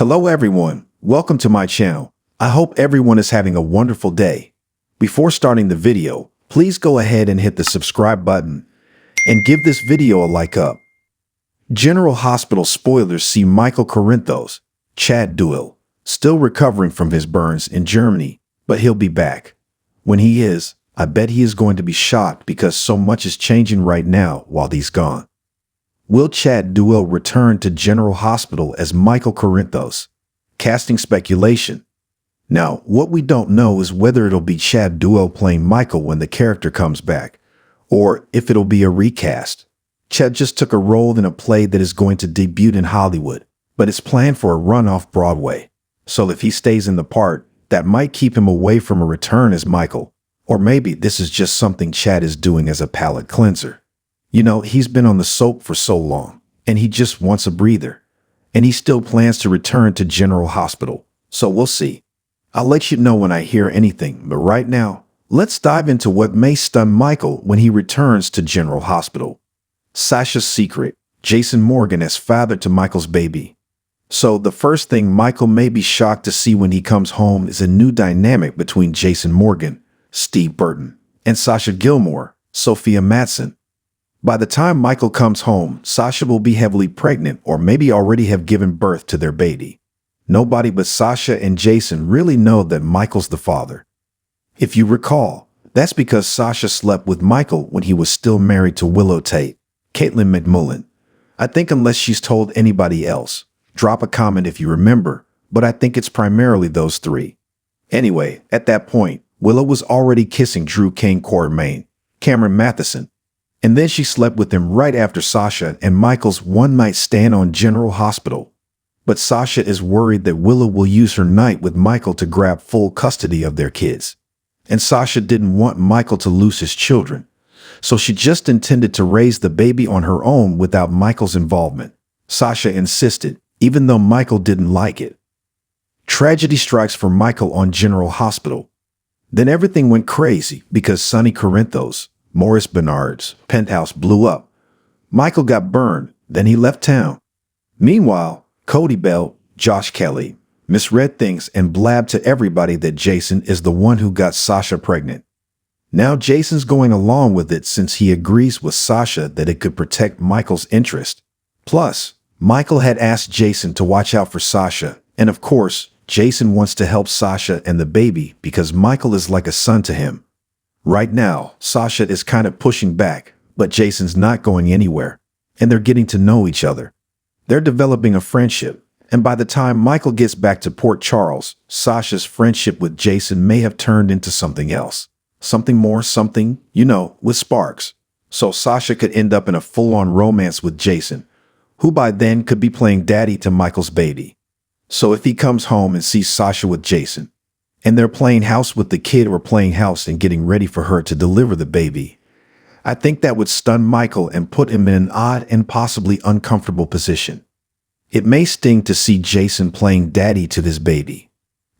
Hello everyone, welcome to my channel. I hope everyone is having a wonderful day. Before starting the video, please go ahead and hit the subscribe button and give this video a like up. General Hospital spoilers see Michael Corinthos, Chad Duell, still recovering from his burns in Germany, but he'll be back. When he is, I bet he is going to be shocked because so much is changing right now while he's gone. Will Chad Duell return to General Hospital as Michael Corinthos? Casting speculation. Now, what we don't know is whether it'll be Chad Duell playing Michael when the character comes back, or if it'll be a recast. Chad just took a role in a play that is going to debut in Hollywood, but it's planned for a run off Broadway. So if he stays in the part, that might keep him away from a return as Michael. Or maybe this is just something Chad is doing as a palate cleanser. You know, he's been on the soap for so long, and he just wants a breather. And he still plans to return to General Hospital, so we'll see. I'll let you know when I hear anything, but right now, let's dive into what may stun Michael when he returns to General Hospital. Sasha's secret, Jason Morgan as father to Michael's baby. So the first thing Michael may be shocked to see when he comes home is a new dynamic between Jason Morgan, Steve Burton, and Sasha Gilmore, Sophia Matson. By the time Michael comes home, Sasha will be heavily pregnant or maybe already have given birth to their baby. Nobody but Sasha and Jason really know that Michael's the father. If you recall, that's because Sasha slept with Michael when he was still married to Willow Caitlin McMullen. I think unless she's told anybody else, drop a comment if you remember, but I think it's primarily those three. Anyway, at that point, Willow was already kissing Drew Cameron Matheson. And then she slept with him right after Sasha and Michael's one-night stand on General Hospital. But Sasha is worried that Willow will use her night with Michael to grab full custody of their kids. And Sasha didn't want Michael to lose his children, so she just intended to raise the baby on her own without Michael's involvement. Sasha insisted, even though Michael didn't like it. Tragedy strikes for Michael on General Hospital. Then everything went crazy because Sonny Corinthos, Morris Bernard's penthouse blew up. Michael got burned, then he left town. Meanwhile, Cody Bell, Josh Kelly, misread things and blabbed to everybody that Jason is the one who got Sasha pregnant. Now Jason's going along with it since he agrees with Sasha that it could protect Michael's interest. Plus, Michael had asked Jason to watch out for Sasha, and of course, Jason wants to help Sasha and the baby because Michael is like a son to him. Right now, Sasha is kind of pushing back, but Jason's not going anywhere, and they're getting to know each other. They're developing a friendship, and by the time Michael gets back to Port Charles, Sasha's friendship with Jason may have turned into something else. Something more, with sparks. So Sasha could end up in a full-on romance with Jason, who by then could be playing daddy to Michael's baby. So if he comes home and sees Sasha with Jason, and they're playing house with the kid or playing house and getting ready for her to deliver the baby, I think that would stun Michael and put him in an odd and possibly uncomfortable position. It may sting to see Jason playing daddy to this baby.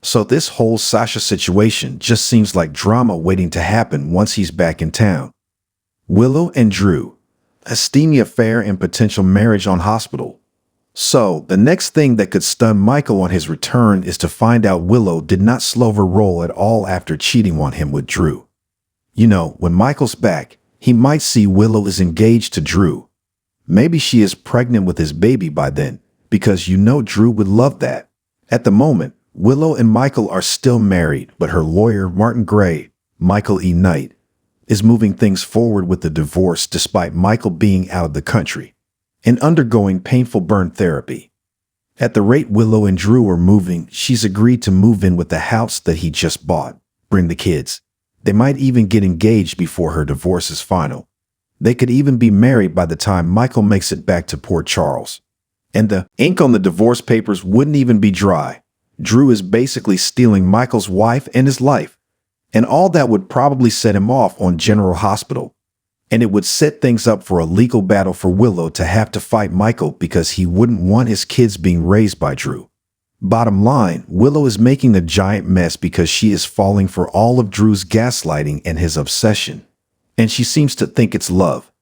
So this whole Sasha situation just seems like drama waiting to happen once he's back in town. Willow and Drew, a steamy affair and potential marriage on Hospital. So, the next thing that could stun Michael on his return is to find out Willow did not slow her roll at all after cheating on him with Drew. You know, when Michael's back, he might see Willow is engaged to Drew. Maybe she is pregnant with his baby by then, because you know Drew would love that. At the moment, Willow and Michael are still married, but her lawyer, Martin Gray, Michael E. Knight, is moving things forward with the divorce despite Michael being out of the country and undergoing painful burn therapy. At the rate Willow and Drew are moving, she's agreed to move in with the house that he just bought, bring the kids. They might even get engaged before her divorce is final. They could even be married by the time Michael makes it back to Port Charles. And the ink on the divorce papers wouldn't even be dry. Drew is basically stealing Michael's wife and his life. And all that would probably set him off on General Hospital. And it would set things up for a legal battle for Willow to have to fight Michael because he wouldn't want his kids being raised by Drew. Bottom line, Willow is making a giant mess because she is falling for all of Drew's gaslighting and his obsession. And she seems to think it's love.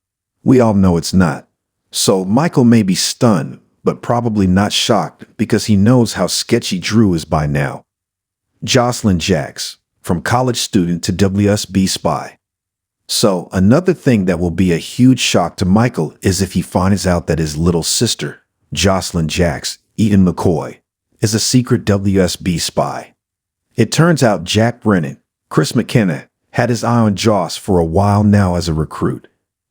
We all know it's not. So Michael may be stunned, but probably not shocked because he knows how sketchy Drew is by now. Josslyn Jax, from college student to WSB spy. So, another thing that will be a huge shock to Michael is if he finds out that his little sister, Josslyn Jax, Eden McCoy, is a secret WSB spy. It turns out Jack Brennan, Chris McKenna, had his eye on Joss for a while now as a recruit.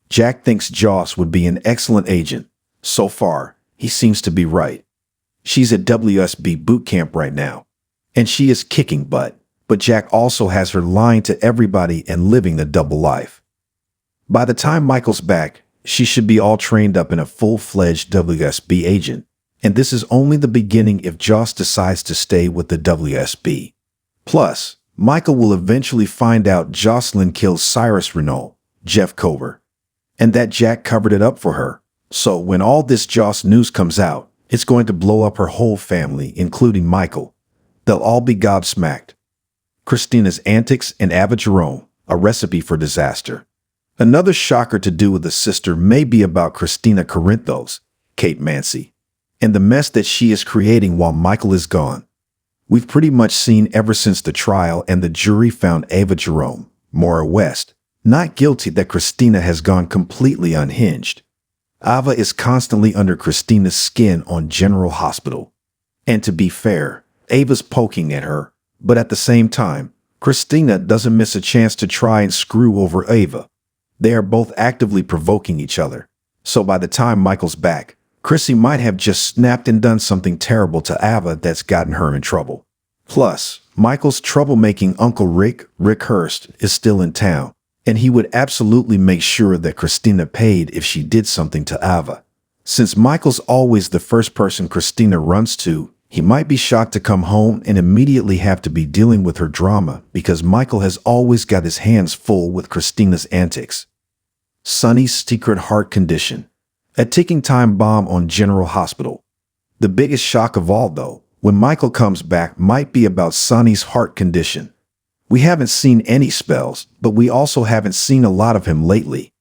Jack thinks Joss would be an excellent agent. So far, he seems to be right. She's at WSB boot camp right now, and she is kicking butt, but Jack also has her lying to everybody and living a double life. By the time Michael's back, she should be all trained up in a full-fledged WSB agent, and this is only the beginning if Joss decides to stay with the WSB. Plus, Michael will eventually find out Josslyn killed Cyrus Renault, Jeff Cover, and that Jack covered it up for her. So when all this Joss news comes out, it's going to blow up her whole family, including Michael. They'll all be gobsmacked. Christina's antics and Ava Jerome, a recipe for disaster. Another shocker to do with the sister may be about Christina Corinthos, Kate Mancy, and the mess that she is creating while Michael is gone. We've pretty much seen ever since the trial and the jury found Ava Jerome, Maura West, not guilty that Christina has gone completely unhinged. Ava is constantly under Christina's skin on General Hospital. And to be fair, Ava's poking at her, but at the same time, Christina doesn't miss a chance to try and screw over Ava. They are both actively provoking each other. So by the time Michael's back, Chrissy might have just snapped and done something terrible to Ava that's gotten her in trouble. Plus, Michael's troublemaking Uncle Rick Hurst, is still in town, and he would absolutely make sure that Christina paid if she did something to Ava. Since Michael's always the first person Christina runs to, he might be shocked to come home and immediately have to be dealing with her drama because Michael has always got his hands full with Christina's antics. Sonny's secret heart condition. A ticking time bomb on General Hospital. The biggest shock of all, though, when Michael comes back might be about Sonny's heart condition. We haven't seen any spells, but we also haven't seen a lot of him lately.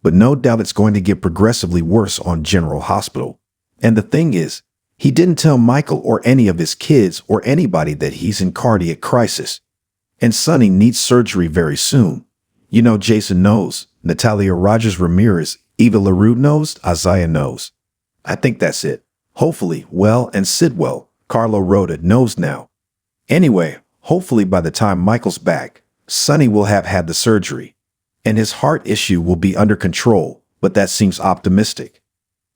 But no doubt it's going to get progressively worse on General Hospital. And the thing is, he didn't tell Michael or any of his kids or anybody that he's in cardiac crisis. And Sonny needs surgery very soon. You know, Jason knows, Natalia Rogers Ramirez, Eva LaRue knows, Isaiah knows. I think that's it. Hopefully, Well and Sidwell, Carlo Rhoda knows now. Anyway, hopefully by the time Michael's back, Sonny will have had the surgery, and his heart issue will be under control, but that seems optimistic.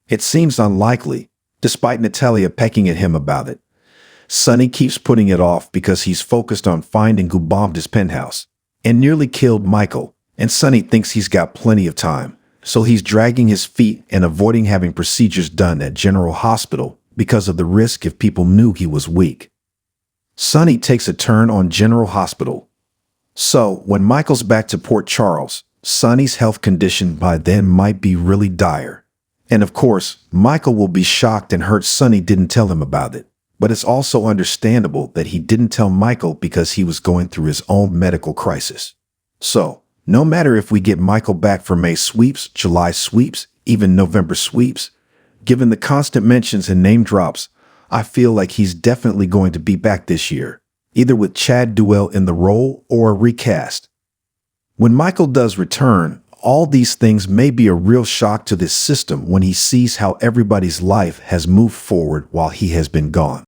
It seems unlikely, despite Natalia pecking at him about it. Sonny keeps putting it off because he's focused on finding who bombed his penthouse and nearly killed Michael, and Sonny thinks he's got plenty of time. So he's dragging his feet and avoiding having procedures done at General Hospital because of the risk if people knew he was weak. Sonny takes a turn on General Hospital. So when Michael's back to Port Charles, Sonny's health condition by then might be really dire. And of course, Michael will be shocked and hurt Sonny didn't tell him about it. But it's also understandable that he didn't tell Michael because he was going through his own medical crisis. So, no matter if we get Michael back for May sweeps, July sweeps, even November sweeps, given the constant mentions and name drops, I feel like he's definitely going to be back this year, either with Chad Duell in the role or a recast. When Michael does return, all these things may be a real shock to this system when he sees how everybody's life has moved forward while he has been gone.